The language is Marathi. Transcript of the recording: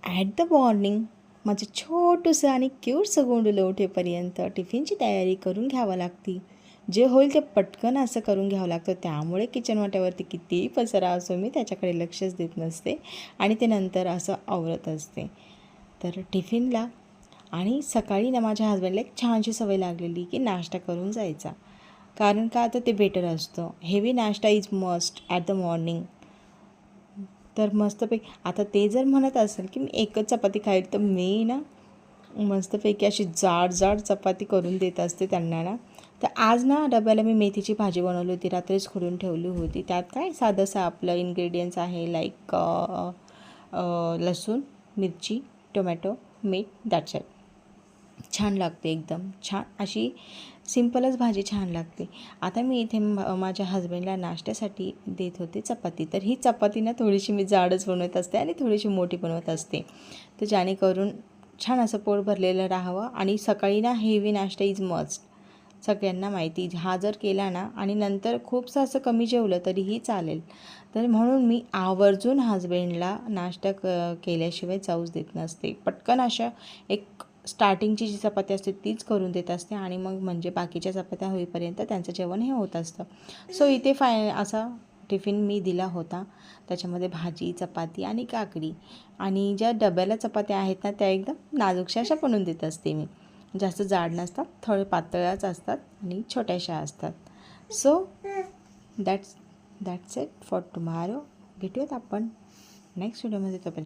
ॲट द मॉर्निंग माझं छोटंसं आणि क्यूटसं गोंडलं उठेपर्यंत टिफिनची तयारी करून घ्यावं लागते. जे होईल ते पटकन असं करून घ्यावं लागतं. त्यामुळे किचन वाट्यावरती कितीही पसारा असो मी त्याच्याकडे लक्षच देत नसते आणि ते नंतर असं आवरत असते. तर टिफिनला आणि सकाळी ना माझ्या हजबंडला एक छानशी सवय लागलेली की नाश्ता करून जायचा. कारण का तर ते बेटर असतं. हेवी नाश्ता is must at the morning. तर मस्तपैकी आता ते जर म्हणत असेल की मी एकच चपाती खाईल तर मी ना मस्तपैकी अशी जाड जाड चपाती करून देत असते त्यांना ना. तर आज ना डब्याला मी मेथीची भाजी बनवली होती, रात्रीच खोडून ठेवली होती. त्यात काय साधंसं आपलं इन्ग्रेडियंट्स आहे लाईक लसूण, मिरची, टोमॅटो, मीठ, दॅट्स इट. छान लागते एकदम छान अशी सिंपलच भाजी छान लागते. आता मी इथे माझ्या हजबंडला नाश्त्यासाठी देत होते चपाती. तर ही चपाती ना थोडीशी मी जाडच बनवत असते आणि थोडीशी मोठी बनवत असते. तर जेणेकरून छान असं पोट भरलेलं राहावं. आणि सकाळी ना हेवी नाश्ता इज मस्ट. सगळ्यांना माहिती हा जर केला ना आणि नंतर खूपसं असं कमी जेवलं तरीही चालेल. तर म्हणून मी आवर्जून हजबंडला नाश्ता केल्याशिवाय जाऊच देत नसते. पटकन अशा एक स्टार्टिंगची जी चपाती असते तीच करून देत असते आणि मग म्हणजे बाकीच्या चपात्या होईपर्यंत त्यांचं जेवण हे होत असतं. सो इथे असा टिफिन मी दिला होता. त्याच्यामध्ये भाजी, चपाती आणि काकडी. आणि ज्या डब्याला चपात्या आहेत ना त्या एकदम नाजूकशा अशा बनवून देत असते मी. जास्त जाड नसतात, थोडे पातळच असतात आणि छोट्याशा असतात. So that's it for tomorrow. भेटूयात आपण नेक्स्ट व्हिडिओमध्ये. तोपर्यंत